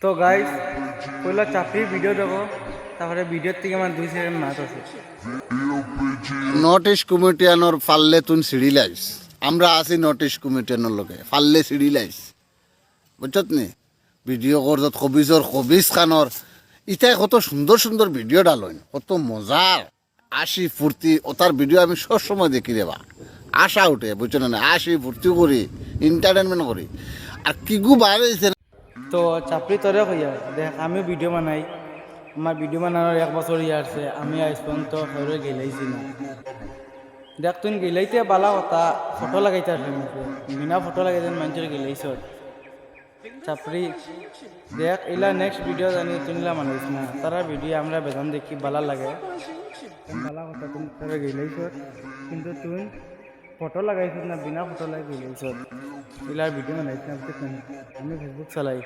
তো গাইস পয়লা চাপড়ি ভিডিও দেখো, তারপরে ভিডিওর থেকে আমার 2 সেকেন্ড মাত আছে। নর্থ ইস্ট কমিটিয়ানোর ফাললে তুন সিঁড়ি লাইস, আমরা আছি নর্থ ইস্ট কমিটিয়ানোর লগে ফাললে সিঁড়ি লাইস, বুঝছত নি? ভিডিও করত কবিজ খানোর ইটাই কত সুন্দর সুন্দর ভিডিও ডালেন, কত মজার আসি ফুর্তি ওটার ভিডিও আমি সবসময় দেখি দেবা, আশা উঠে বুঝছো না? আসি ফুর্তি করি, এন্টারটেনমেন্ট করি, আর কিগু বাইরে তো চাপড়ি তোরে কইয়া দেখ, আমি ভিডিও বানাই, আমার ভিডিও বানানোর 1 বছর আছে, আমি আজ পর্যন্ত ঘরে গেলাইছি না। দেখ তুই গেলাইতে বালা কথা, ফটো লাগাইতে আসলে বিনা ফটো লাগাইতে মানুষের গেলাইছ চাপড়ি। দেখ এলা নেক্সট ভিডিও জানি তুইলা মানাইছ না, তারা ভিডিও আমরা বেতন দেখি বালা লাগে, বালা কথা তুমি তোরে গেলাইছ, কিন্তু তুই ফটো লাগাইছ না, বিনা ফটো লাগাই গেলাইছ। এলার ভিডিও বানাইছ না, আমি ফেসবুক চালাই।